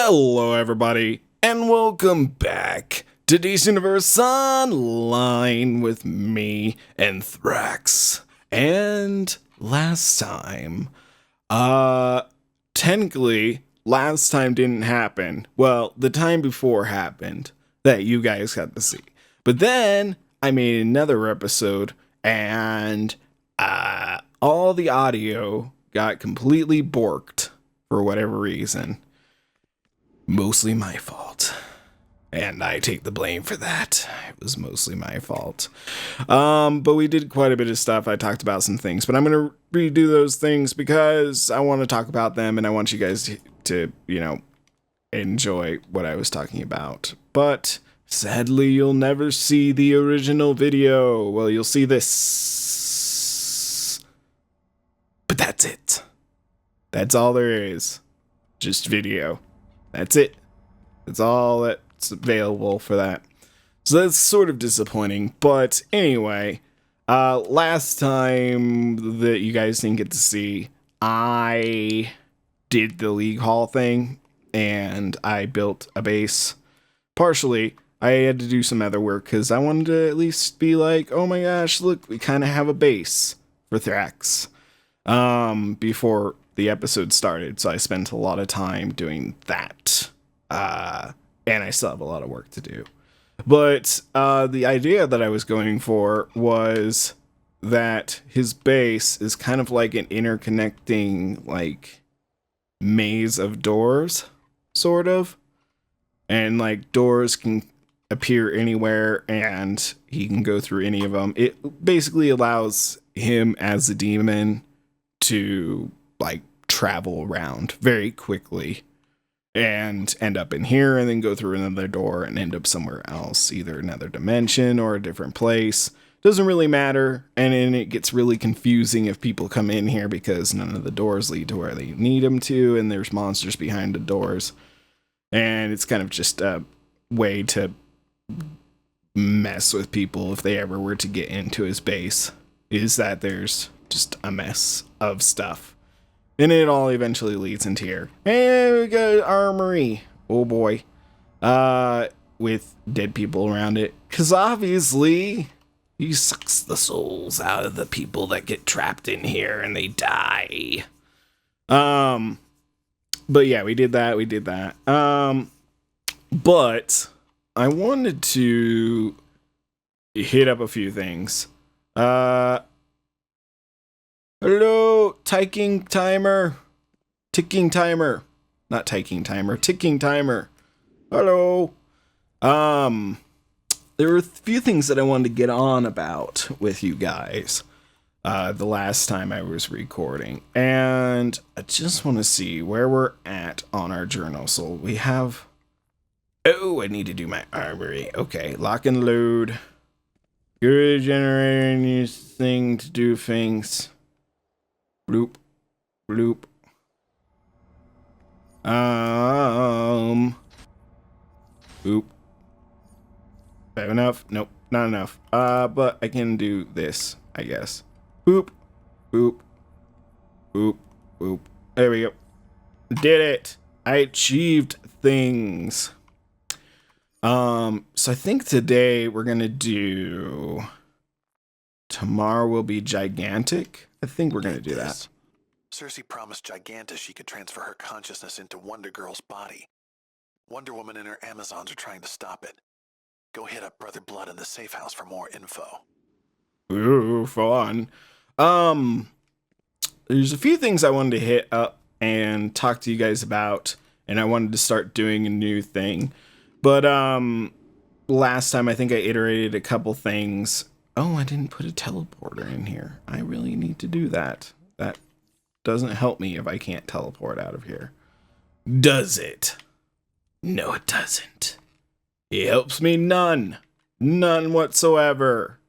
Hello, everybody, and welcome back to DC Universe Online with me and Thrax. And last time, technically, last time didn't happen. Well, the time before happened that you guys got to see. But then I made another episode, and all the audio got completely borked for whatever reason. Mostly my fault. And I take the blame for that. It was mostly my fault. But we did quite a bit of stuff. I talked about some things, but I'm going to redo those things because I want to talk about them and I want you guys to, enjoy what I was talking about. But sadly, you'll never see the original video. Well, you'll see this. But that's it. That's all there is. Just video. That's it. That's all that's available for that. So that's sort of disappointing. But anyway, last time that you guys didn't get to see, I did the League Hall thing and I built a base. Partially, I had to do some other work because I wanted to at least be like, oh my gosh, look, we kind of have a base for Thrax. Before the episode started, so I spent a lot of time doing that. And I still have a lot of work to do. But the idea that I was going for was that his base is kind of like an interconnecting, like, maze of doors, sort of. And, like, doors can appear anywhere, and he can go through any of them. It basically allows him as a demon to, like, travel around very quickly and end up in here and then go through another door and end up somewhere else, either another dimension or a different place. Doesn't really matter, and then it gets really confusing if people come in here because none of the doors lead to where they need them to, and there's monsters behind the doors, and it's kind of just a way to mess with people if they ever were to get into his base, is that there's just a mess of stuff. And it all eventually leads into here. And we got an armory. Oh boy. With dead people around it. Because obviously, he sucks the souls out of the people that get trapped in here and they die. But yeah, we did that. But I wanted to hit up a few things. Hello, ticking timer. Not ticking timer, ticking timer. Hello. There were a few things that I wanted to get on about with you guys the last time I was recording. And I just want to see where we're at on our journal. So we have... Oh, I need to do my armory. Okay, lock and load. Good generator needs thing to do things. Bloop, bloop. Boop. Have enough? Nope, not enough. But I can do this, I guess. Boop, boop, boop, boop. There we go. Did it. I achieved things. So I think today we're gonna do... Tomorrow will be gigantic. I think we're gonna do that. Cersei promised Giganta she could transfer her consciousness into Wonder Girl's body. Wonder Woman and her Amazons are trying to stop it. Go hit up Brother Blood in the safe house for more info. Ooh, fun. There's a few things I wanted to hit up and talk to you guys about, and I wanted to start doing a new thing. But last time I think I iterated a couple things. Oh, I didn't put a teleporter in here. I really need to do that. That doesn't help me if I can't teleport out of here. Does it? No, it doesn't. It helps me none. None whatsoever.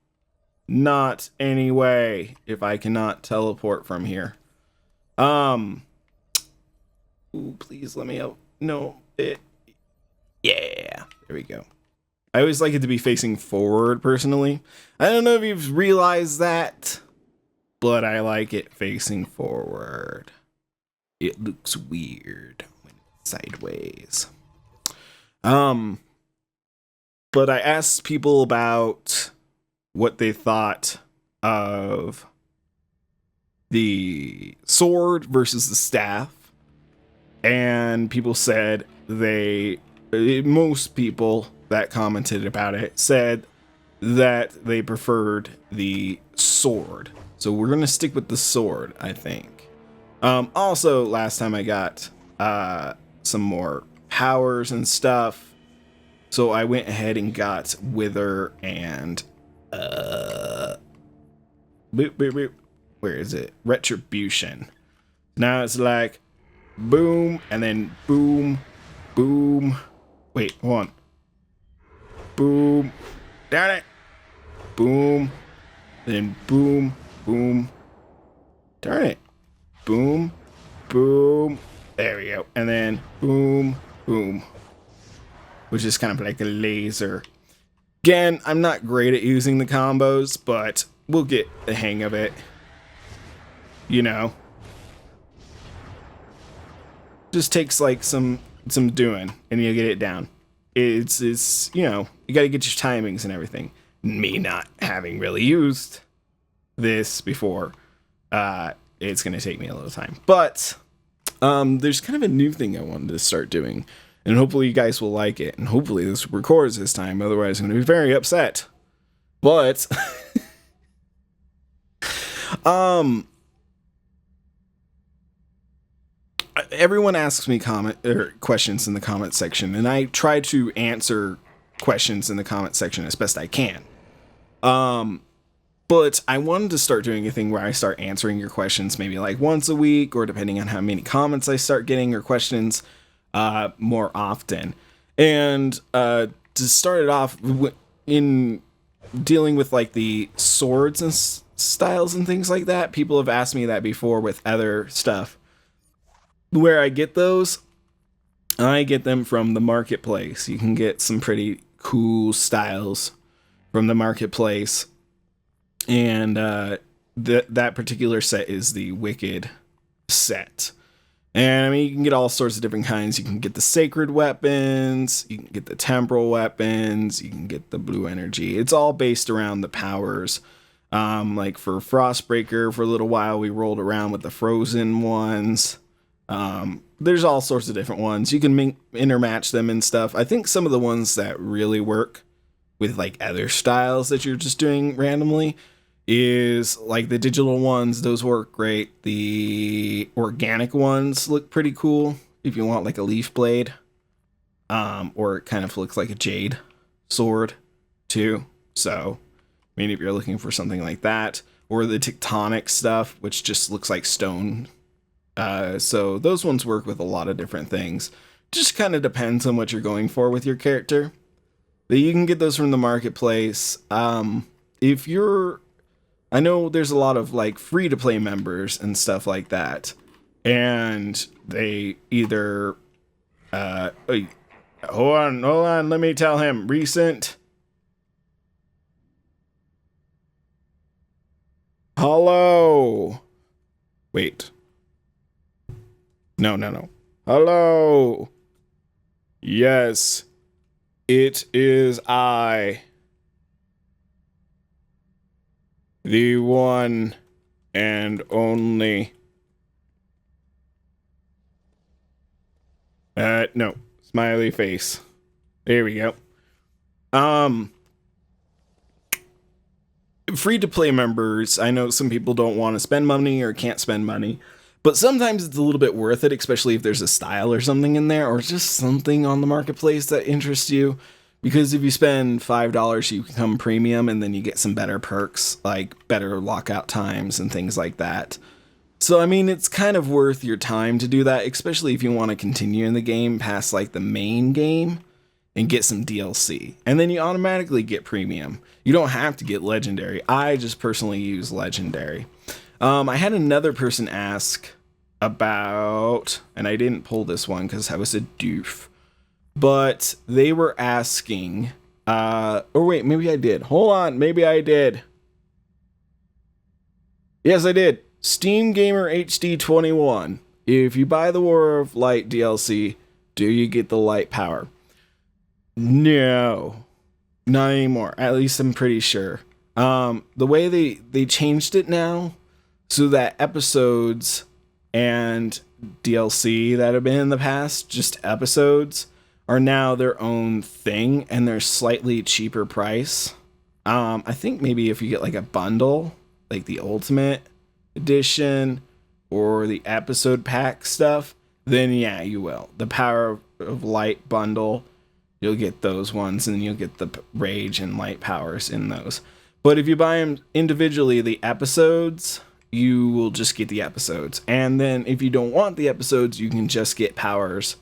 Not any way if I cannot teleport from here. Ooh, please let me out. No, it... Yeah, there we go. I always like it to be facing forward, personally. I don't know if you've realized that, but I like it facing forward. It looks weird when sideways. But I asked people about what they thought of the sword versus the staff, and people said most people that commented about it said that they preferred the sword. So we're gonna stick with the sword, I think. Also, last time I got some more powers and stuff, so I went ahead and got Wither and boop boop boop. Where is it? Retribution. Now it's like boom and then boom, boom. Wait, hold on. Boom. Darn it. Boom. Then boom, boom. Darn it. Boom, boom. There we go. And then boom, boom. Which is kind of like a laser. Again, I'm not great at using the combos, but we'll get the hang of it. You know. Just takes like some doing and you get it down. It's you know, you got to get your timings and everything. Me not having really used this before, it's going to take me a little time. But there's kind of a new thing I wanted to start doing, and hopefully you guys will like it, and hopefully this records this time. Otherwise, I'm going to be very upset. But everyone asks me questions in the comment section, and I try to answer questions in the comment section as best I can. But I wanted to start doing a thing where I start answering your questions maybe like once a week, or depending on how many comments I start getting or questions, more often. And to start it off in dealing with like the swords and styles and things like that, people have asked me that before with other stuff. Where I get those, I get them from the marketplace. You can get some pretty cool styles from the marketplace, and that particular set is the Wicked set. And I mean, you can get all sorts of different kinds. You can get the sacred weapons, you can get the temporal weapons, you can get the blue energy. It's all based around the powers. Like for Frostbreaker, for a little while we rolled around with the frozen ones. There's all sorts of different ones. You can intermatch them and stuff. I think some of the ones that really work with like other styles that you're just doing randomly is like the digital ones. Those work great. The organic ones look pretty cool if you want like a leaf blade, or it kind of looks like a jade sword too. So I mean, if you're looking for something like that, or the tectonic stuff, which just looks like stone. So those ones work with a lot of different things. Just kind of depends on what you're going for with your character. But you can get those from the marketplace. I know there's a lot of like free to play members and stuff like that, and they either, hold on, let me tell him recent. Hello. Wait. No. Hello. Yes, it is I, the one and only. No. Smiley face. There we go. Free to play members, I know some people don't want to spend money or can't spend money, but sometimes it's a little bit worth it, especially if there's a style or something in there, or just something on the marketplace that interests you. Because if you spend $5, you become premium, and then you get some better perks, like better lockout times and things like that. So, I mean, it's kind of worth your time to do that, especially if you want to continue in the game past, like, the main game and get some DLC. And then you automatically get premium. You don't have to get legendary. I just personally use legendary. I had another person ask about, and I didn't pull this one because I was a doof, but they were asking, or wait, maybe I did. Hold on, maybe I did. Yes, I did. Steam Gamer HD 21. If you buy the War of Light DLC, Do you get the light power? No, not anymore. At least I'm pretty sure. The way they changed it now, so that episodes and DLC that have been in the past, just episodes, are now their own thing, and they're slightly cheaper price. I think maybe if you get like a bundle, like the Ultimate Edition or the episode pack stuff, then yeah, you will. The Power of Light bundle, you'll get those ones, and you'll get the Rage and Light powers in those. But if you buy them individually, the episodes, you will just get the episodes. And then if you don't want the episodes, you can just get powers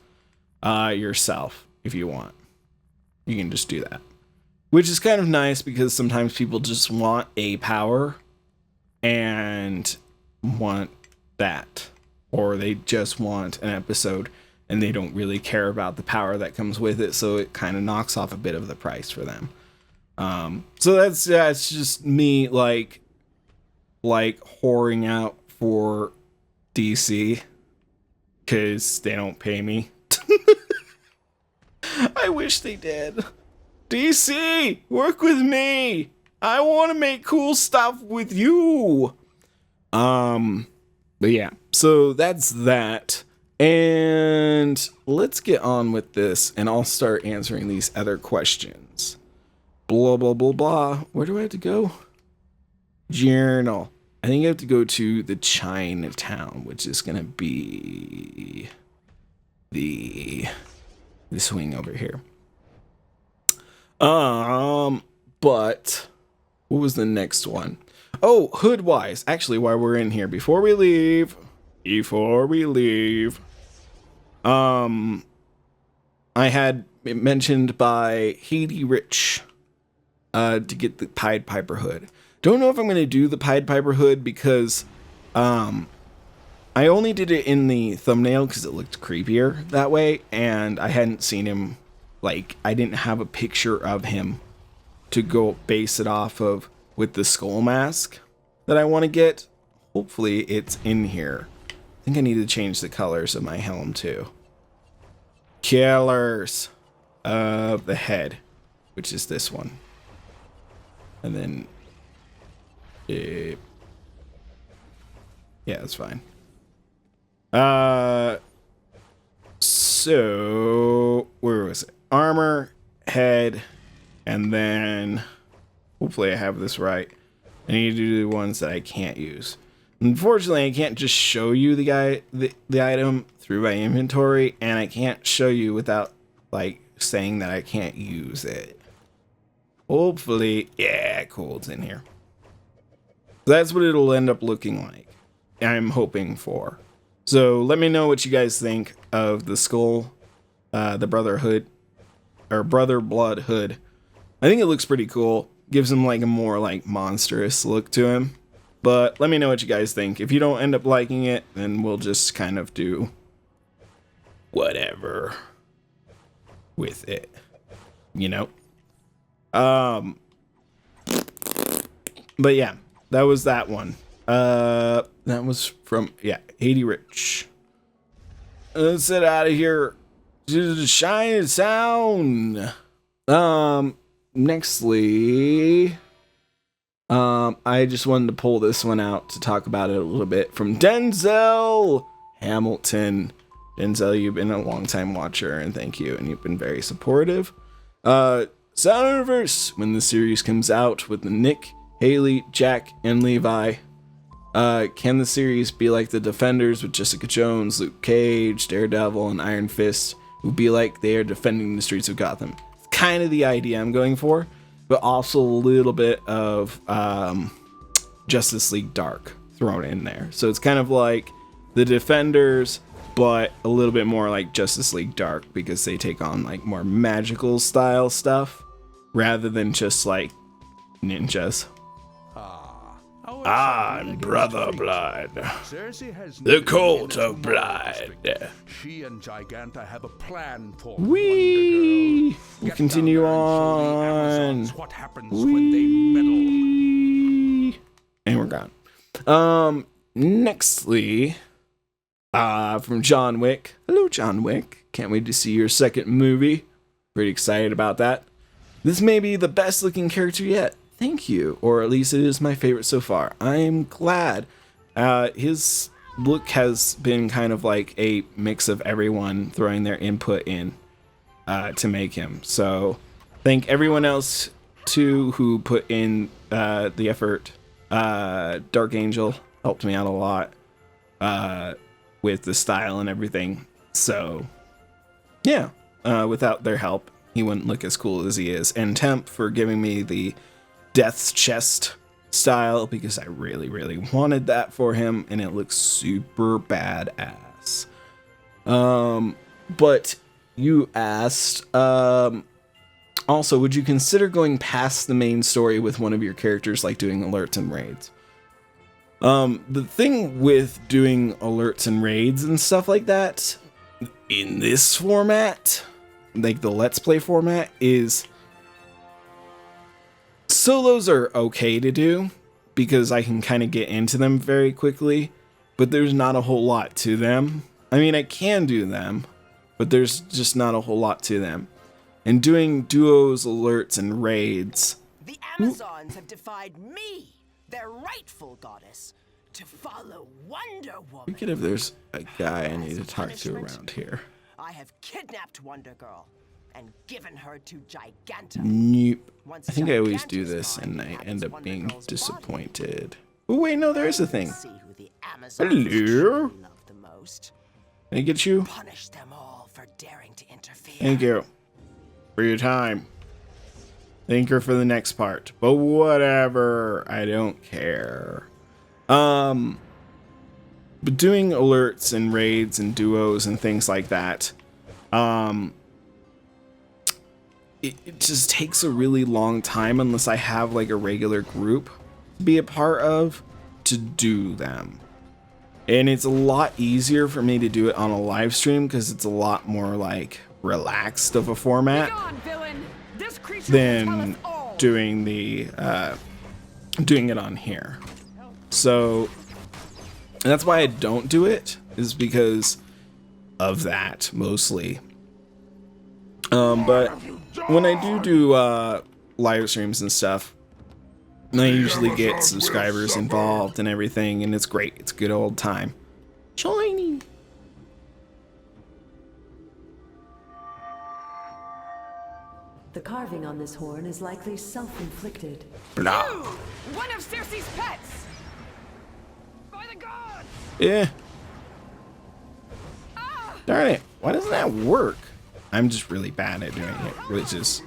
yourself if you want. You can just do that. Which is kind of nice because sometimes people just want a power and want that. Or they just want an episode and they don't really care about the power that comes with it, so it kind of knocks off a bit of the price for them. So that's, yeah, it's just me like whoring out for DC because they don't pay me. I wish they did. DC, work with me. I want to make cool stuff with you. But yeah, so that's that. And let's get on with this, and I'll start answering these other questions. Blah, blah, blah, blah. Where do I have to go? Journal. I think I have to go to the Chinatown, which is going to be the swing over here. But what was the next one? Oh, hood-wise. Actually, while we're in here, before we leave, I had it mentioned by Haiti Rich to get the Pied Piper hood. Don't know if I'm going to do the Pied Piper hood because I only did it in the thumbnail because it looked creepier that way, and I hadn't seen him, like, I didn't have a picture of him to go base it off of with the skull mask that I want to get. Hopefully it's in here. I think I need to change the colors of my helm too. Colors of the head, which is this one. And then yeah, that's fine. So where was it? Armor, head, and then hopefully I have this right. I need to do the ones that I can't use. Unfortunately, I can't just show you the item through my inventory, and I can't show you without like saying that I can't use it. Hopefully, yeah, cool's in here. That's what it'll end up looking like. I'm hoping for. So let me know what you guys think of the skull, the Brotherhood, or Brother Blood hood. I think it looks pretty cool. Gives him like a more like monstrous look to him. But let me know what you guys think. If you don't end up liking it, then we'll just kind of do whatever with it. You know? But yeah, that was that one. That was from, yeah, Haiti Rich. Let's get out of here to the Shine Sound. Nextly, I just wanted to pull this one out to talk about it a little bit from Denzel Hamilton. Denzel, you've been a long-time watcher, and thank you, and you've been very supportive. Sound Universe, when the series comes out with Nick, Haley, Jack, and Levi, can the series be like the Defenders with Jessica Jones, Luke Cage, Daredevil, and Iron Fist, who be like they are defending the streets of Gotham? It's kind of the idea I'm going for, but also a little bit of Justice League Dark thrown in there. So it's kind of like the Defenders, but a little bit more like Justice League Dark, because they take on like more magical style stuff rather than just like ninjas. I'm Brother Blood, the Cult of Blood. She and Giganta have a plan for Wee! We'll continue on. What happens when they meddle? And we're gone. Nextly, from John Wick. Hello, John Wick. Can't wait to see your second movie. Pretty excited about that. This may be the best looking character yet. Thank you. Or at least it is my favorite so far. I am glad. His look has been kind of like a mix of everyone throwing their input in to make him. So thank everyone else too who put in the effort. Dark Angel helped me out a lot with the style and everything. So yeah, without their help, he wouldn't look as cool as he is. And Temp for giving me the Death's Chest style, because I really, really wanted that for him, and it looks super badass. But you asked, also, would you consider going past the main story with one of your characters, like doing alerts and raids? The thing with doing alerts and raids and stuff like that, in this format, like the Let's Play format, is solos are okay to do because I can kind of get into them very quickly, but there's not a whole lot to them. I mean, I can do them, but there's just not a whole lot to them. And doing duos, alerts, and raids... The Amazons have defied me, their rightful goddess, to follow Wonder Woman. Forget if there's a guy I need to talk to around here. I have kidnapped Wonder Girl and given her to Giganta. Nope. I think I always do this and I end up being disappointed. Oh wait, no, there is a thing. Hello. Can I get you? Punish them all for daring to interfere. Thank you for your time. Thank you for the next part. But whatever, I don't care. But doing alerts and raids and duos and things like that, it just takes a really long time unless I have like a regular group to be a part of to do them. And it's a lot easier for me to do it on a live stream because it's a lot more like relaxed of a format than doing the doing it on here. So that's why I don't do it, is because of that mostly. But when I do live streams and stuff, I usually get subscribers involved and everything, and it's great. It's a good old time. Joining. The carving on this horn is likely self-inflicted. Blah. One of Circe's pets! By the gods! Yeah. Darn it. Why doesn't that work? I'm just really bad at doing it, which is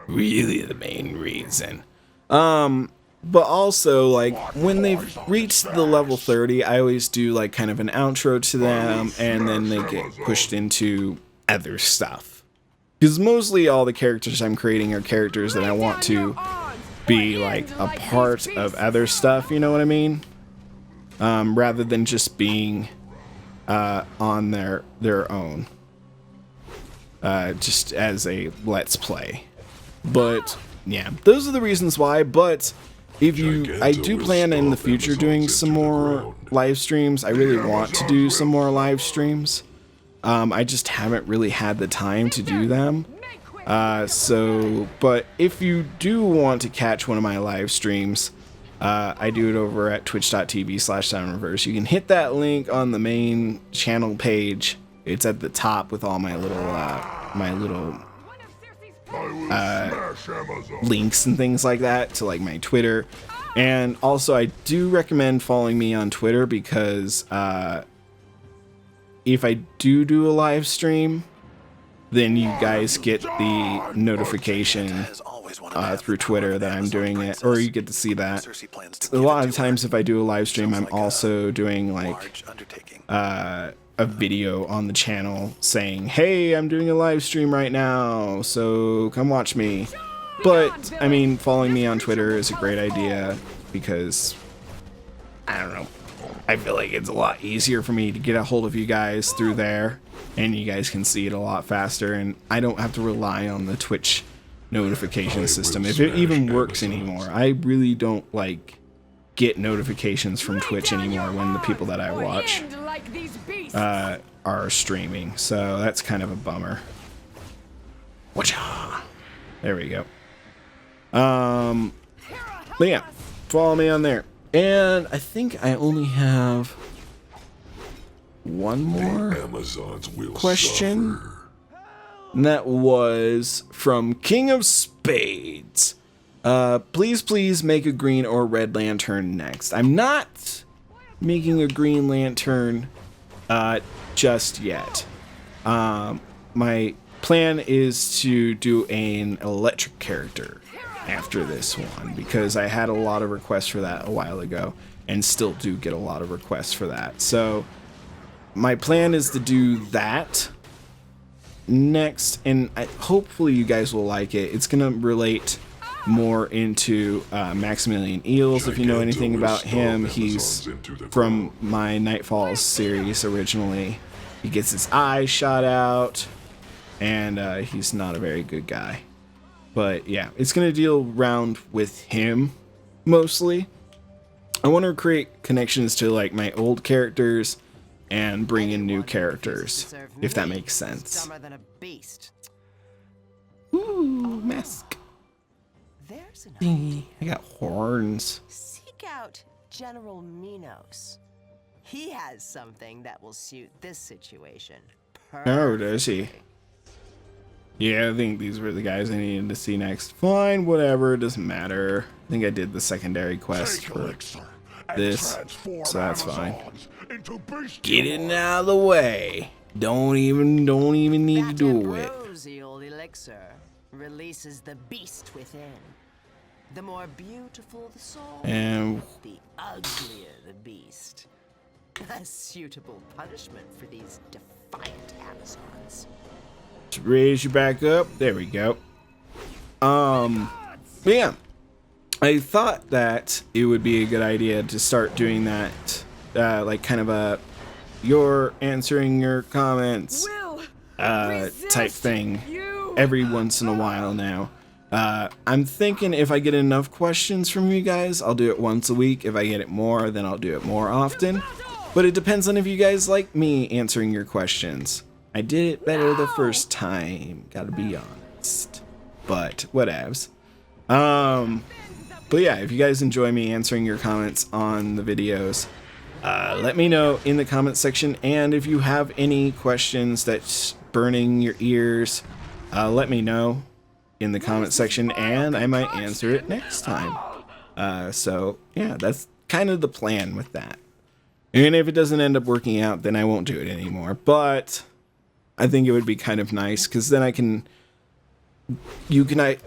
really the main reason. But also, like, when they've reached the level 30, I always do, like, kind of an outro to them, and then they get pushed into other stuff. Because mostly all the characters I'm creating are characters that I want to be, like, a part of other stuff, you know what I mean? Rather than just being on their own. Just as a Let's Play. But yeah, those are the reasons why. But if I do plan in the future doing some more live streams. I really want to do some more live streams. I just haven't really had the time to do them. But if you do want to catch one of my live streams, I do it over at twitch.tv/SoundReverse. You can hit that link on the main channel page. It's at the top with all my little links and things like that to like my Twitter. And also I do recommend following me on Twitter because if I do a live stream, then you guys get the notification through Twitter that I'm doing it, or you get to see that. A lot of times if I do a live stream, I'm also doing like a video on the channel saying, hey, I'm doing a live stream right now, so come watch me. But I mean, following me on Twitter is a great idea because I don't know, I feel like it's a lot easier for me to get a hold of you guys through there, and you guys can see it a lot faster, and I don't have to rely on the Twitch notification system, if it even works anymore. I really don't like get notifications from Twitch anymore when the people that I watch are streaming, so that's kind of a bummer. Whatcha? There we go. But yeah, follow me on there. And I think I only have one more question. And that was from King of Spades. Please make a green or red lantern next. I'm not making a green lantern just yet. My plan is to do an electric character after this one, because I had a lot of requests for that a while ago and still do get a lot of requests for that. So my plan is to do that next, and hopefully you guys will like it. It's gonna relate more into Maximilian Eels. If you know anything about him, he's from my Nightfalls series originally. He gets his eyes shot out, and he's not a very good guy. But yeah, it's gonna deal around with him mostly. I want to create connections to like my old characters and bring in new characters, if that makes sense. Ooh, mask. There's an idea. I got horns. Seek out General Minos. He has something that will suit this situation. Oh, does he? Yeah, I think these were the guys I needed to see next. Fine, whatever, it doesn't matter. I think I did the secondary quest for this, so that's fine. Get it out of the way. Don't even need to do it. Rosy old elixir releases the beast within. The more beautiful the soul, And the uglier the beast. A suitable punishment for these defiant Amazons. raise you back up. There we go. Yeah. I thought that it would be a good idea to start doing that, like kind of a you're answering your comments type thing every once in a while now. I'm thinking if I get enough questions from you guys, I'll do it once a week. If I get it more, then I'll do it more often. But it depends on if you guys like me answering your questions. I did it better the first time, gotta be honest. But whatevs. But yeah, if you guys enjoy me answering your comments on the videos, let me know in the comment section. And if you have any questions that's burning your ears, let me know in the comment section and I might answer it next time. So yeah, that's kind of the plan with that. And if it doesn't end up working out, then I won't do it anymore. But I think it would be kind of nice, because then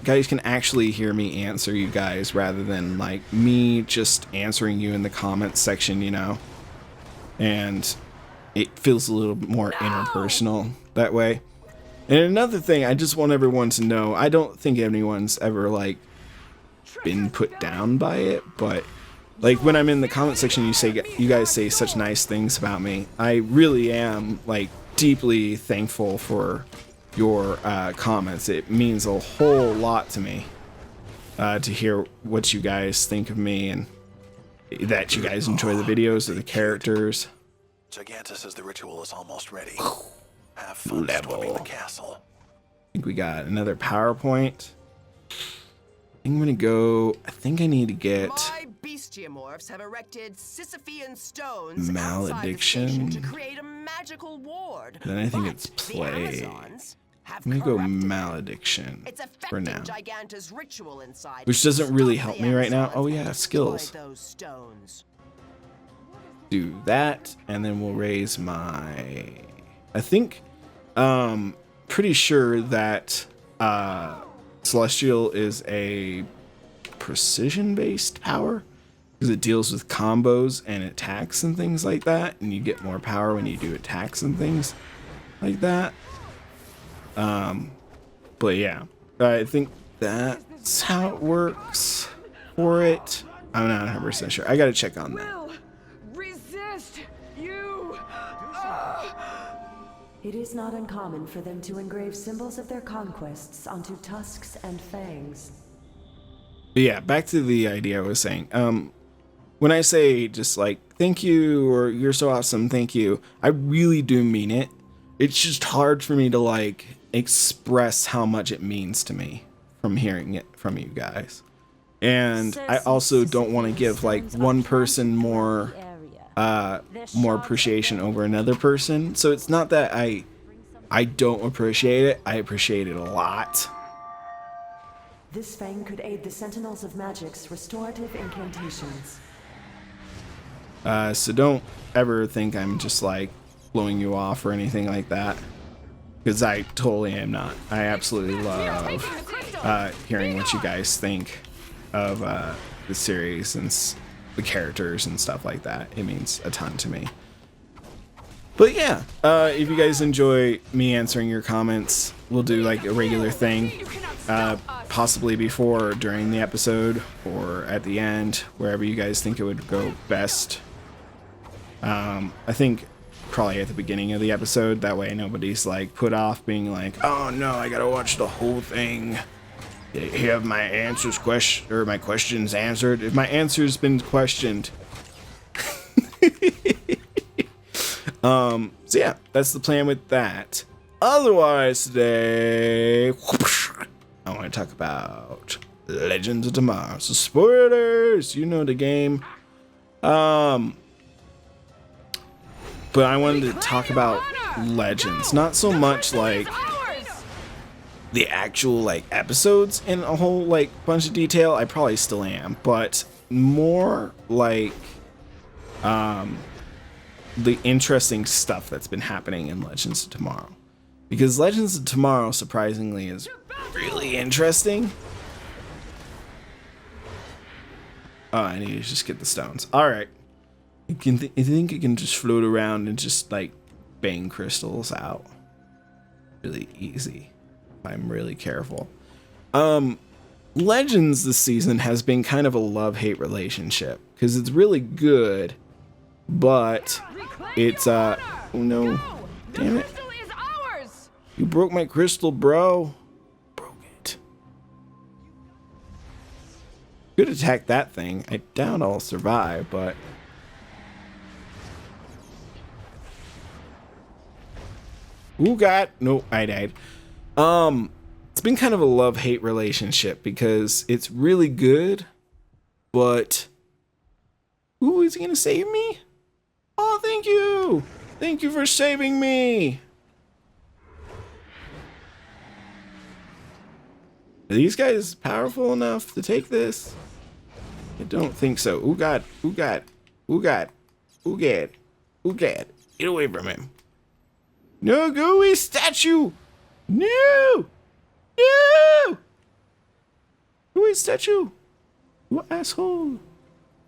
guys can actually hear me answer you guys rather than like me just answering you in the comments section, you know. And it feels a little more interpersonal that way. And another thing, I just want everyone to know, I don't think anyone's ever like been put down by it, but like when I'm in the comment section, you guys say such nice things about me. I really am like deeply thankful for your comments. It means a whole lot to me to hear what you guys think of me and that you guys enjoy the videos or the characters. Gigantus says the ritual is almost ready. Have fun storming the castle. I think we got another PowerPoint. I'm gonna go. I think I need to get My bestiamorphs have erected Sisyphean stones Malediction. outside the station to create a magical ward. Then I think But it's the play. Amazons have I'm gonna go corrupted it. Malediction It's for affecting now. Giganta's ritual inside. Which doesn't really Stop help the me right now. Amazons Oh and yeah, destroy skills. those stones. Do that, and then we'll raise my. I think, pretty sure that Celestial is a precision-based power because it deals with combos and attacks and things like that, and you get more power when you do attacks and things like that. But yeah, I think that's how it works for it. I'm not 100% sure. I gotta check on that. Resist you. It is not uncommon for them to engrave symbols of their conquests onto tusks and fangs. But yeah, back to the idea I was saying. when I say just like thank you or you're so awesome, thank you, I really do mean it. It's just hard for me to like express how much it means to me from hearing it from you guys. And I also don't want to give like one person more appreciation over another person. So it's not that I don't appreciate it. I appreciate it a lot. This fang could aid the Sentinels of Magic's restorative incantations. So don't ever think I'm just like blowing you off or anything like that, because I totally am not. I absolutely love hearing what you guys think of the series and the characters and stuff like that. It means a ton to me. But yeah, if you guys enjoy me answering your comments, we'll do like a regular thing, possibly before or during the episode or at the end, wherever you guys think it would go best. I think probably at the beginning of the episode, that way nobody's like put off being like, oh no, I gotta watch the whole thing. Have my answers my questions answered. If my answer's been questioned. So yeah, that's the plan with that. Otherwise today, I want to talk about Legends of Tomorrow. So spoilers, you know the game. But I wanted to talk about Legends, not so much like the actual like episodes in a whole like bunch of detail. I probably still am, but more like the interesting stuff that's been happening in Legends of Tomorrow, because Legends of Tomorrow surprisingly is really interesting. Oh, I need to just get the stones. All right, I think it can just float around and just like bang crystals out really easy if I'm really careful. Legends this season has been kind of a love-hate relationship, because it's really good, but it's oh no, damn it, you broke my crystal, bro. Broke it. Could attack that thing. I doubt I'll survive, but ooh, God, no, I died. It's been kind of a love-hate relationship, because it's really good, but ooh, is he gonna save me? Oh, thank you! Thank you for saving me! Are these guys powerful enough to take this? I don't think so. Ooh, God. Ooh, God. Ooh, God. Ooh, God. Ooh, God. Get away from him. No, go away, statue! No! No! Go away, statue! You asshole!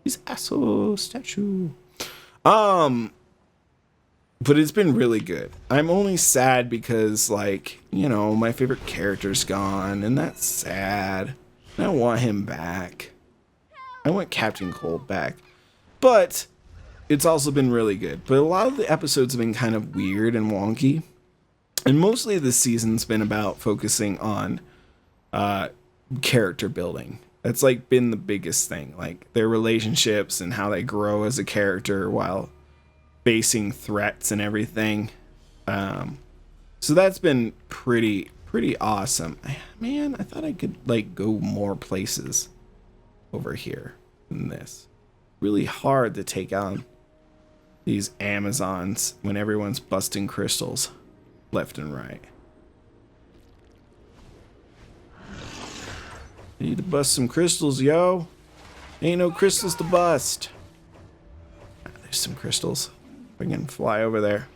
He's asshole, statue. But it's been really good. I'm only sad because, like, you know, my favorite character's gone, and that's sad. And I want him back. I want Captain Cold back. But it's also been really good. But a lot of the episodes have been kind of weird and wonky. And mostly this season's been about focusing on character building. That's like been the biggest thing, like their relationships and how they grow as a character while facing threats and everything. So that's been pretty awesome. Man, I thought I could like go more places over here than this. Really hard to take on these Amazons when everyone's busting crystals left and right. Need to bust some crystals, yo. Ain't no crystals to bust. There's some crystals. We can fly over there.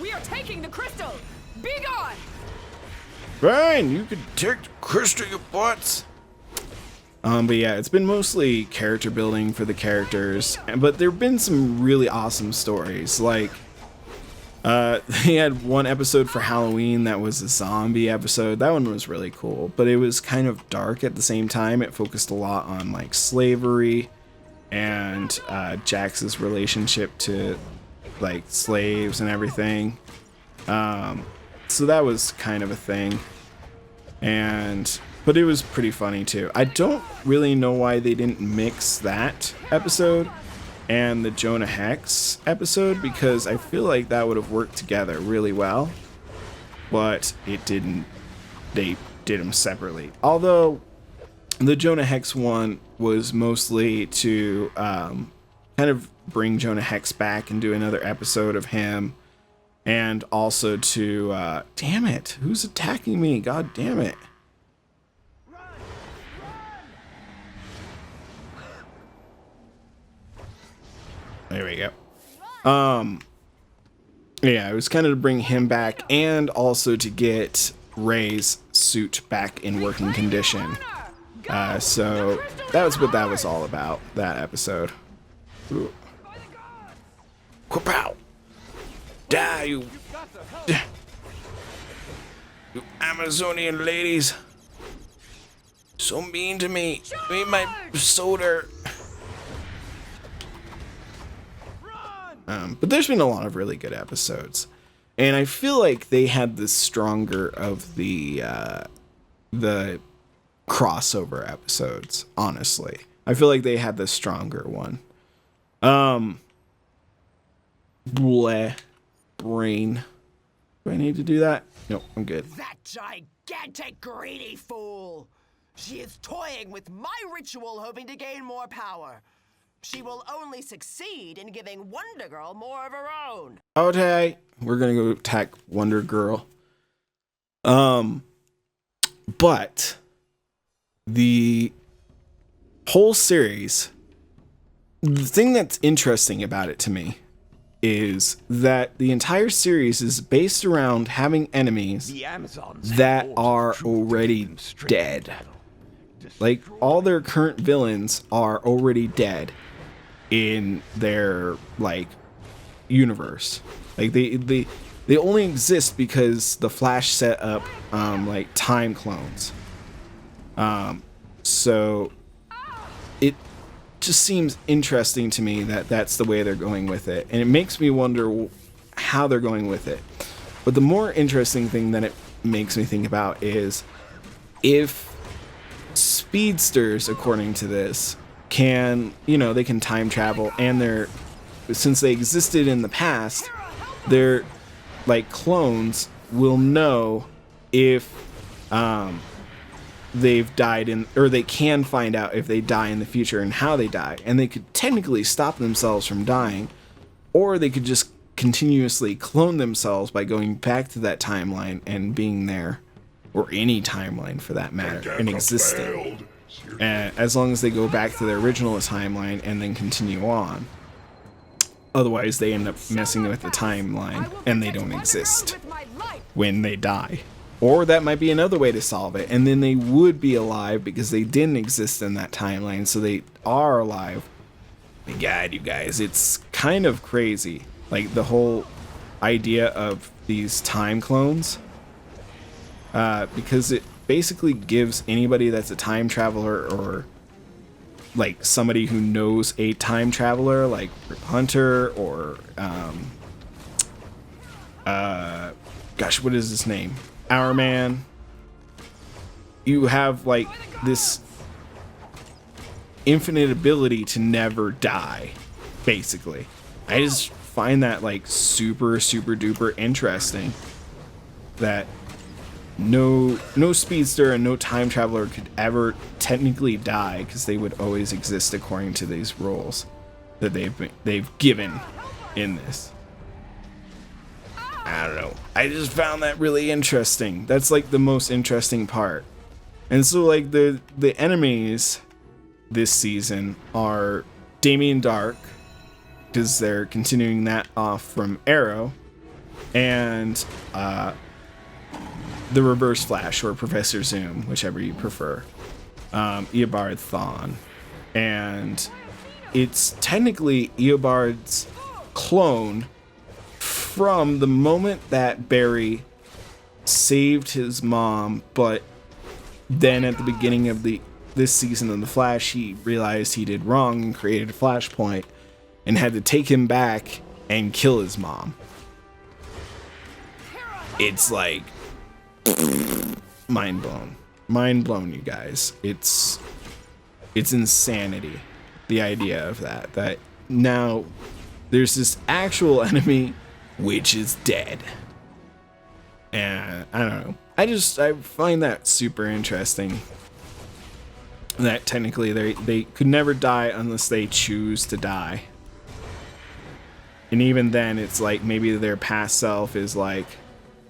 We are taking the crystal. Be gone. Fine, you can take the crystal, you butts. But yeah, it's been mostly character building for the characters, but there've been some really awesome stories. Like, they had one episode for Halloween that was a zombie episode. That one was really cool, but it was kind of dark at the same time. It focused a lot on like slavery and Jax's relationship to like slaves and everything. So that was kind of a thing. And But it was pretty funny too. I don't really know why they didn't mix that episode and the Jonah Hex episode, because I feel like that would have worked together really well. But it didn't. They did them separately. Although the Jonah Hex one was mostly to kind of bring Jonah Hex back and do another episode of him. And also to, damn it, who's attacking me? God damn it. There we go. Yeah, it was kind of to bring him back and also to get Ray's suit back in working condition. So that was what that was all about, that episode. Ooh. Kapow! Die, you Amazonian ladies. So mean to me. Made my soda. But there's been a lot of really good episodes, and I feel like they had the stronger of the crossover episodes. Honestly, I feel like they had the stronger one. Bleh, brain. Do I need to do that? Nope, I'm good. That gigantic greedy fool! She is toying with my ritual, hoping to gain more power. She will only succeed in giving Wonder Girl more of her own. Okay, we're gonna go attack Wonder Girl. But the whole series, the thing that's interesting about it to me is that the entire series is based around having enemies that are already dead. Like, all their current villains are already dead in their, like, universe. Like, they only exist because the Flash set up, like, time clones. So it just seems interesting to me that that's the way they're going with it. And it makes me wonder how they're going with it. But the more interesting thing that it makes me think about is if speedsters, according to this, can, you know, they can time travel, and they're, since they existed in the past, they're like clones will know if they've died in, or they can find out if they die in the future and how they die, and they could technically stop themselves from dying, or they could just continuously clone themselves by going back to that timeline and being there, or any timeline for that matter, and existing. As long as they go back to their original timeline and then continue on. Otherwise, they end up messing with the timeline and they don't exist when they die. Or that might be another way to solve it, and then they would be alive because they didn't exist in that timeline, so they are alive. My God, you guys, it's kind of crazy. Like, the whole idea of these time clones. Because it basically gives anybody that's a time traveler, or like somebody who knows a time traveler, like Rip Hunter, or gosh, what is his name? Our Man. You have like this infinite ability to never die, basically. I just find that like super duper interesting, that no speedster and no time traveler could ever technically die, because they would always exist according to these rules that they've given in this. I don't know. I just found that really interesting. That's like the most interesting part. And so like the enemies this season are Damien Dark, because they're continuing that off from Arrow, and the Reverse Flash, or Professor Zoom, whichever you prefer. Eobard Thawne. And it's technically Eobard's clone from the moment that Barry saved his mom, but then at the beginning of this season of The Flash, he realized he did wrong and created a Flashpoint and had to take him back and kill his mom. It's like mind blown. mind blown, you guys. It's insanity, the idea of that now there's this actual enemy which is dead. And I don't know, I find that super interesting, that technically they could never die unless they choose to die. And even then, it's like maybe their past self is like,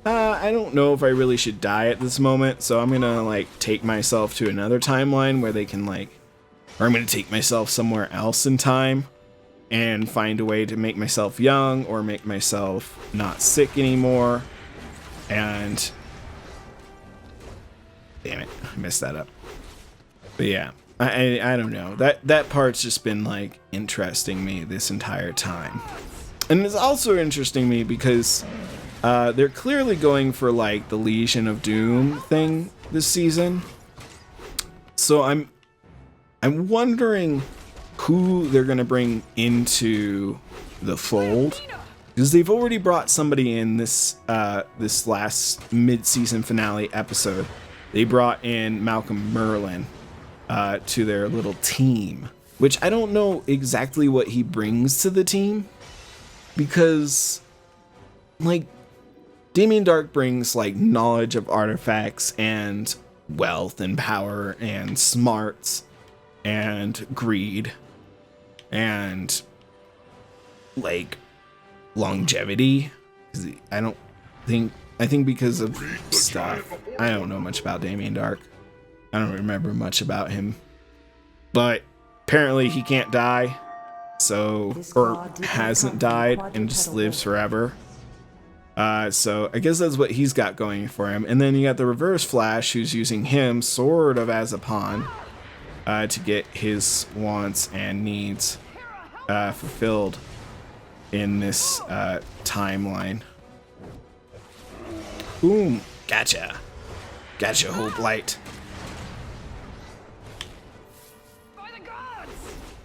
I don't know if I really should die at this moment, so I'm gonna like take myself to another timeline where they can like, or I'm gonna take myself somewhere else in time and find a way to make myself young or make myself not sick anymore. And damn it, I messed that up. But yeah, I don't know, that part's just been like interesting me this entire time. And it's also interesting me because they're clearly going for like the Legion of Doom thing this season. So I'm wondering who they're gonna bring into the fold, because they've already brought somebody in this this last mid-season finale episode. They brought in Malcolm Merlin to their little team, which I don't know exactly what he brings to the team, because like Damien Dark brings like knowledge of artifacts and wealth and power and smarts and greed and like longevity. I think because of stuff, I don't know much about Damien Dark. I don't remember much about him, but apparently he can't die, so, or hasn't died and just lives forever. So I guess that's what he's got going for him. And then you got the Reverse Flash, who's using him sort of as a pawn to get his wants and needs fulfilled in this timeline. Boom, gotcha, Hope Light.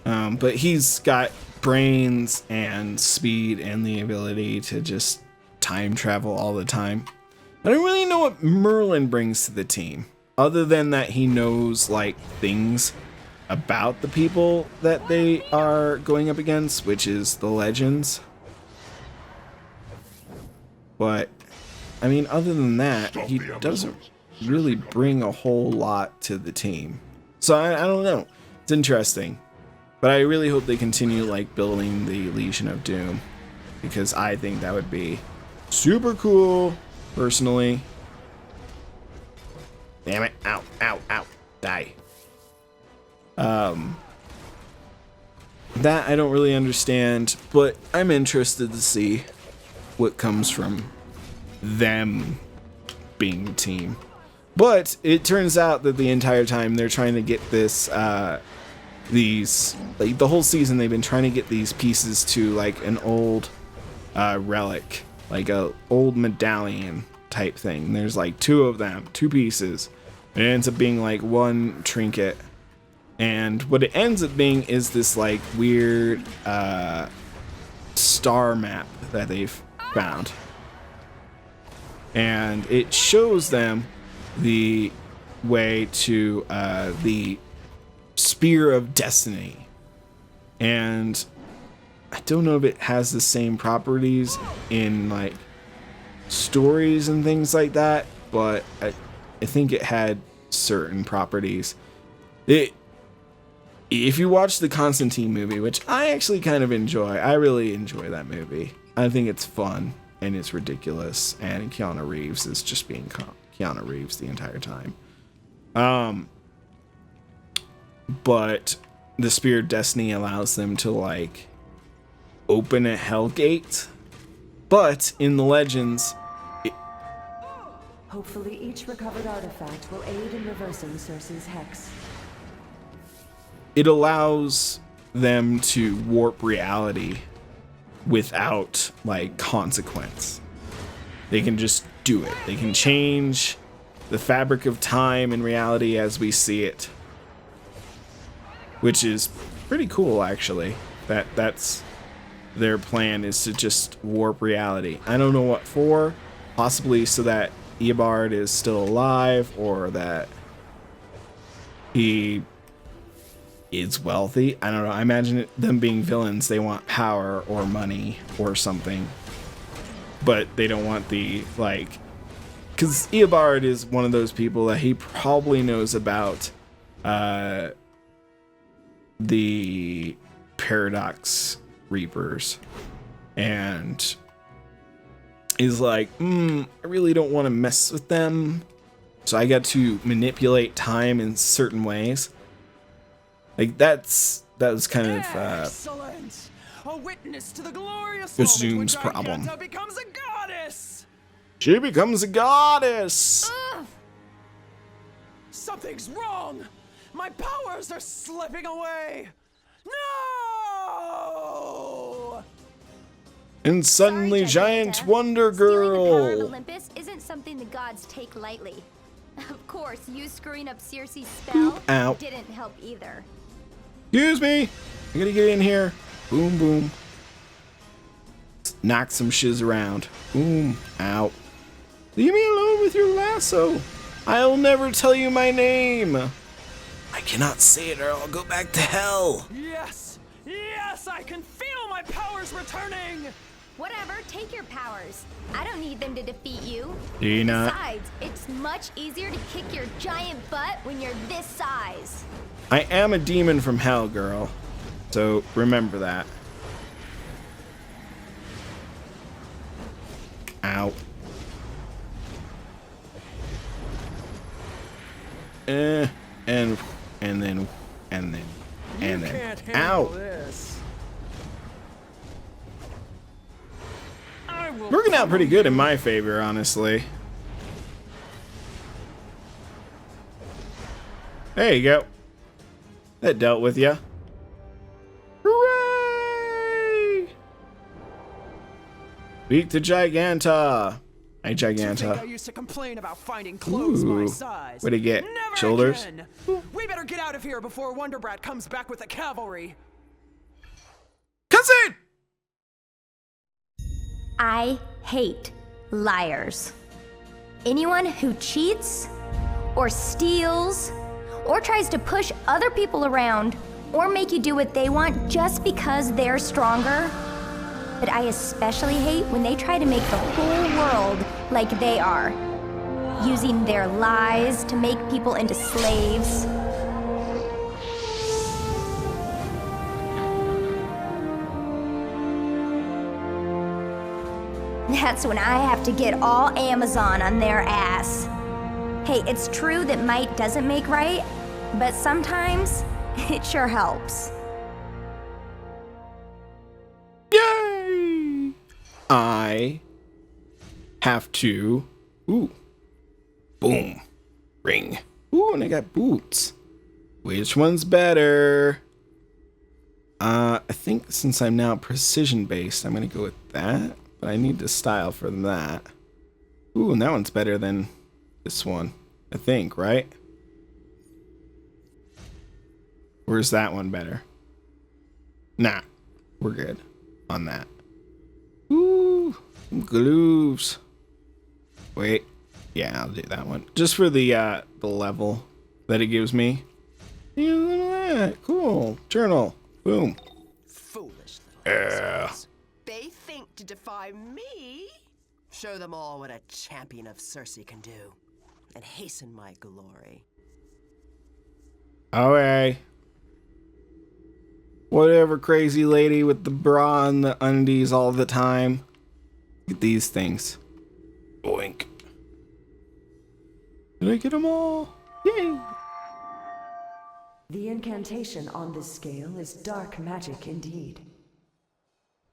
But he's got brains and speed and the ability to just time travel all the time. I don't really know what Merlin brings to the team, other than that he knows like things about the people that they are going up against, which is the Legends. But I mean, other than that, he doesn't really bring a whole lot to the team. So I don't know. It's interesting. But I really hope they continue like building the Legion of Doom, because I think that would be super cool, personally. Damn it. Ow, ow, ow. Die. That I don't really understand, but I'm interested to see what comes from them being the team. But it turns out that the entire time they're trying to get this, these, like the whole season they've been trying to get these pieces to like an old relic, like a old medallion type thing. There's like two of them, two pieces. It ends up being like one trinket, and what it ends up being is this like weird star map that they've found, and it shows them the way to the Spear of Destiny. And I don't know if it has the same properties in like stories and things like that, but I think it had certain properties. If you watch the Constantine movie, which I actually kind of enjoy, I really enjoy that movie. I think it's fun and it's ridiculous, and Keanu Reeves is just being Keanu Reeves the entire time. But the Spear of Destiny allows them to like open a hell gate, but in the Legends, Hopefully each recovered artifact will aid in reversing Cersei's hex. it allows them to warp reality without like consequence. They can just do it. They can change the fabric of time and reality as we see it, which is pretty cool actually. That's their plan, is to just warp reality. I don't know what for, possibly so that Eobard is still alive, or that he is wealthy. I don't know. I imagine them being villains. They want power or money or something. But they don't want the, like... Because Eobard is one of those people that he probably knows about the Paradox Reapers. And is like, I really don't want to mess with them. So I got to manipulate time in certain ways. Like that was kind of Excellent! A witness to the glorious moment Zoom's when problem. Giganta becomes a goddess! She becomes a goddess. Something's wrong! My powers are slipping away! No! And suddenly, giant Giganta. Wonder Stealing the power of Girl. Olympus isn't something the gods take lightly. Of course, you screwing up Circe's spell Ow. didn't help either. Excuse me. I gotta get in here. Boom, boom. Knock some shiz around. Boom. Ow. Leave me alone with your lasso. I'll never tell you my name. I cannot say it or I'll go back to hell. Yes! Yes, I can feel my powers returning! Whatever, take your powers. I don't need them to defeat you. Do you not? Besides, it's much easier to kick your giant butt when you're this size. I am a demon from hell, girl. So remember that. Ow. And then. Ow. This. Working out pretty good in my favor, honestly. There you go. That dealt with ya. Hooray! Beat the Giganta. Hi, I Giganta. used to complain about finding clothes my Ooh. size. What'd he get? Never Shoulders? again. We better get out of here before Wonderbrat comes back with the cavalry. Cousin! I hate liars. Anyone who cheats, or steals, or tries to push other people around, or make you do what they want just because they're stronger. But I especially hate when they try to make the whole world like they are, using their lies to make people into slaves. That's when I have to get all Amazon on their ass. Hey, it's true that might doesn't make right, but sometimes it sure helps. Yay! I have to. Ooh. Boom. Ring. Ooh, and I got boots. Which one's better? I think since I'm now precision based, I'm gonna go with that. But I need to style for that. Ooh, and that one's better than this one. I think, right? Where's that one better? Nah, we're good on that. Ooh, some gloves. Wait, yeah, I'll do that one just for the level that it gives me. Yeah, look at that. Cool journal. Boom. Foolish little Yeah. assholes. They think to defy me? Show them all what a champion of Circe can do, and hasten my glory. Okay. Whatever, crazy lady with the bra and the undies all the time. Look at these things. Boink. Did I get them all? Yay! The incantation on this scale is dark magic indeed.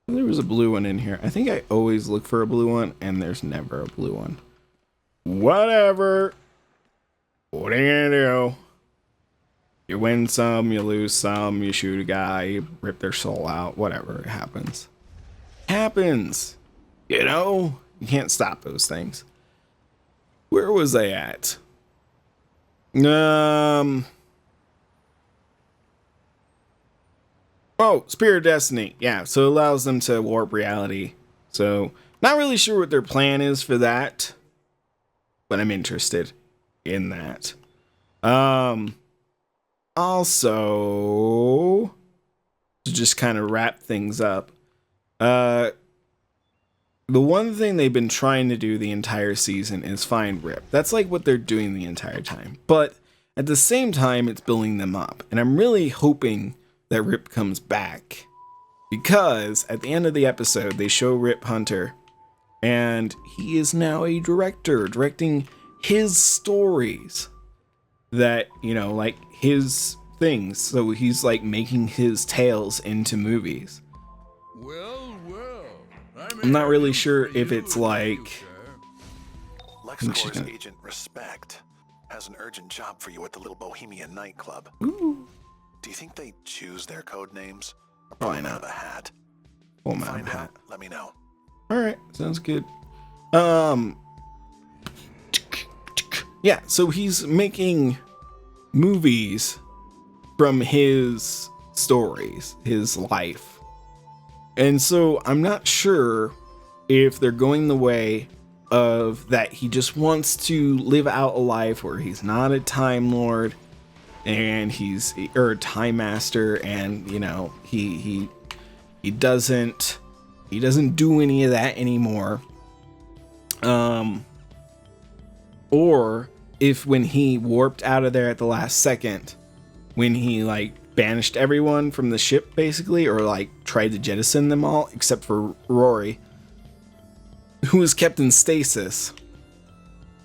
There was a blue one in here. I think I always look for a blue one, and there's never a blue one. Whatever. What are you gonna do? You win some, you lose some, you shoot a guy, you rip their soul out, whatever, it happens. Happens. You know? You can't stop those things. Where was I at? Oh, Spirit of Destiny. Yeah, so it allows them to warp reality. So, not really sure what their plan is for that. But I'm interested in that. also, to just kind of wrap things up, the one thing they've been trying to do the entire season is find Rip. That's like what they're doing the entire time. But at the same time, it's building them up. And I'm really hoping that Rip comes back. Because at the end of the episode, they show Rip Hunter. And he is now a director, directing his stories. That, you know, like his things. So he's like making his tales into movies. I'm not really sure if it's like... LexCorp's agent Respect has an urgent job for you at the Little Bohemian nightclub. Ooh. Do you think they choose their code names? Or Probably pull them not. out of a hat? Pull 'em out of Find a hat. out, let me know. Alright, sounds good. Yeah, so he's making movies from his stories, his life. And so I'm not sure if they're going the way of that he just wants to live out a life where he's not a Time Lord and he's or a Time Master, and you know he doesn't do any of that anymore. Or if when he warped out of there at the last second, when he like banished everyone from the ship basically, or like tried to jettison them all except for Rory, who was kept in stasis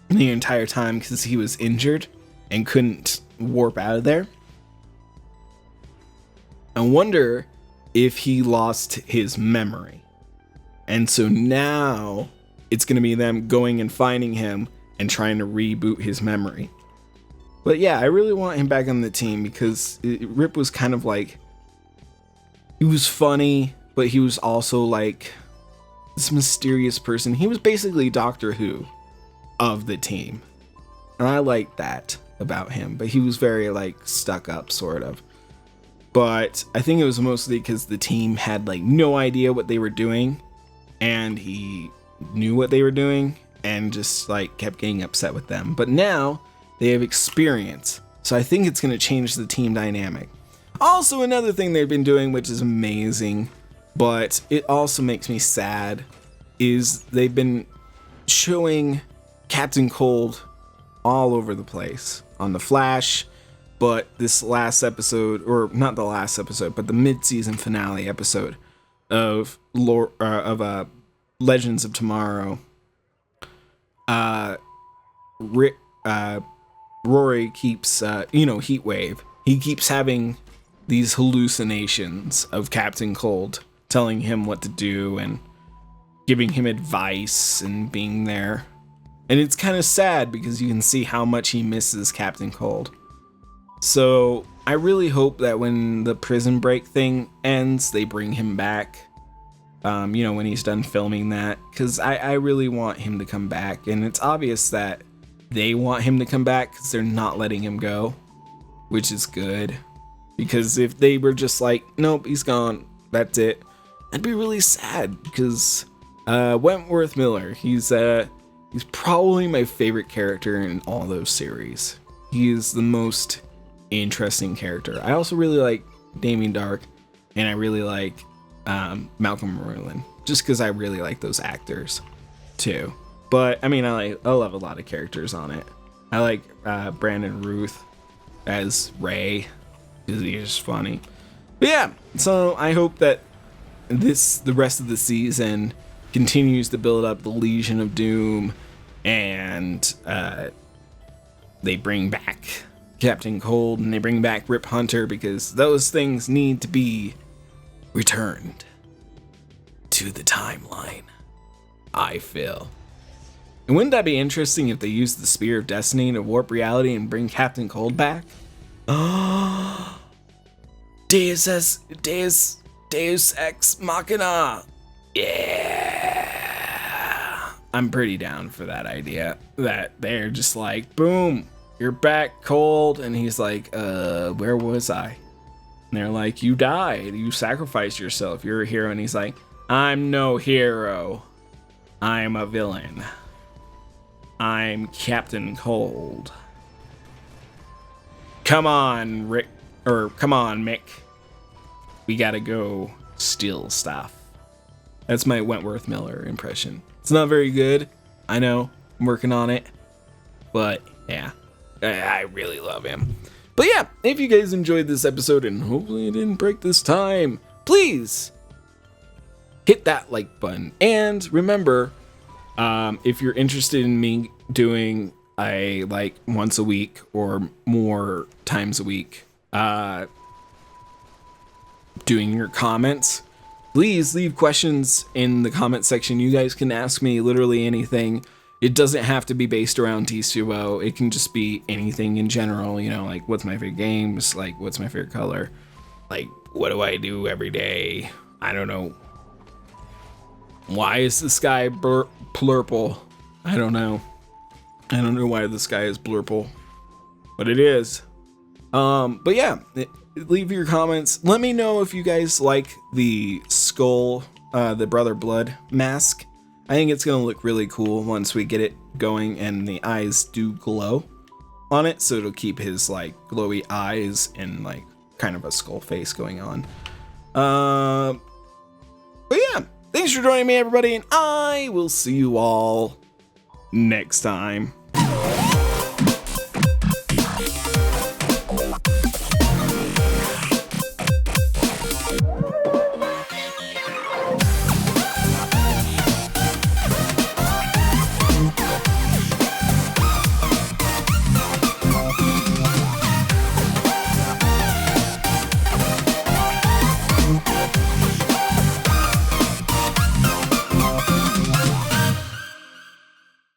the entire time because he was injured and couldn't warp out of there. I wonder if he lost his memory. And so now it's going to be them going and finding him and trying to reboot his memory. But yeah, I really want him back on the team because Rip was kind of like, he was funny, but he was also like this mysterious person. He was basically Doctor Who of the team. And I liked that about him, but he was very like stuck up sort of. But I think it was mostly because the team had like no idea what they were doing, and he knew what they were doing and just like kept getting upset with them. But now they have experience, so I think it's going to change the team dynamic. Also, another thing they've been doing, which is amazing, but it also makes me sad, is they've been showing Captain Cold all over the place on The Flash. But this last episode, or not the last episode, but the mid-season finale episode of Legends of Tomorrow, Rory keeps, Heatwave. He keeps having these hallucinations of Captain Cold telling him what to do and giving him advice and being there. And it's kind of sad because you can see how much he misses Captain Cold. So I really hope that when the prison break thing ends, they bring him back. When he's done filming that, because I really want him to come back. And it's obvious that they want him to come back because they're not letting him go, which is good. Because if they were just like, nope, he's gone, that's it, I'd be really sad. Because Wentworth Miller, he's probably my favorite character in all those series. He is the most interesting character. I also really like Damien Dark, and I really like Malcolm Merlin, just because I really like those actors too. But I mean, I love a lot of characters on it. I like Brandon Ruth as Ray because he's just funny. But yeah, so I hope that the rest of the season continues to build up the Legion of Doom, and they bring back Captain Cold and they bring back Rip Hunter, because those things need to be returned to the timeline, I feel. And wouldn't that be interesting if they used the Spear of Destiny to warp reality and bring Captain Cold back? Deus Ex Machina. Yeah. I'm pretty down for that idea. That they're just like, boom, you're back, Cold. And he's like, where was I? And they're like, you died. You sacrificed yourself. You're a hero. And he's like, I'm no hero. I'm a villain. I'm Captain Cold. Come on, or come on, Mick. We gotta go steal stuff. That's my Wentworth Miller impression. It's not very good. I know. I'm working on it. But yeah, I really love him. But yeah, if you guys enjoyed this episode, and hopefully it didn't break this time, please hit that like button. And remember, if you're interested in me doing a like once a week or more times a week, doing your comments, please leave questions in the comment section. You guys can ask me literally anything. It doesn't have to be based around DCUO. It can just be anything in general, you know, like what's my favorite games, like what's my favorite color, like what do I do every day? I don't know. Why is the sky blurple? I don't know. I don't know why the sky is blurple, but it is. But yeah, leave your comments. Let me know if you guys like the skull, the Brother Blood mask. I think it's gonna look really cool once we get it going and the eyes do glow on it, so it'll keep his like glowy eyes and like kind of a skull face going on. But yeah, thanks for joining me, everybody, and I will see you all next time.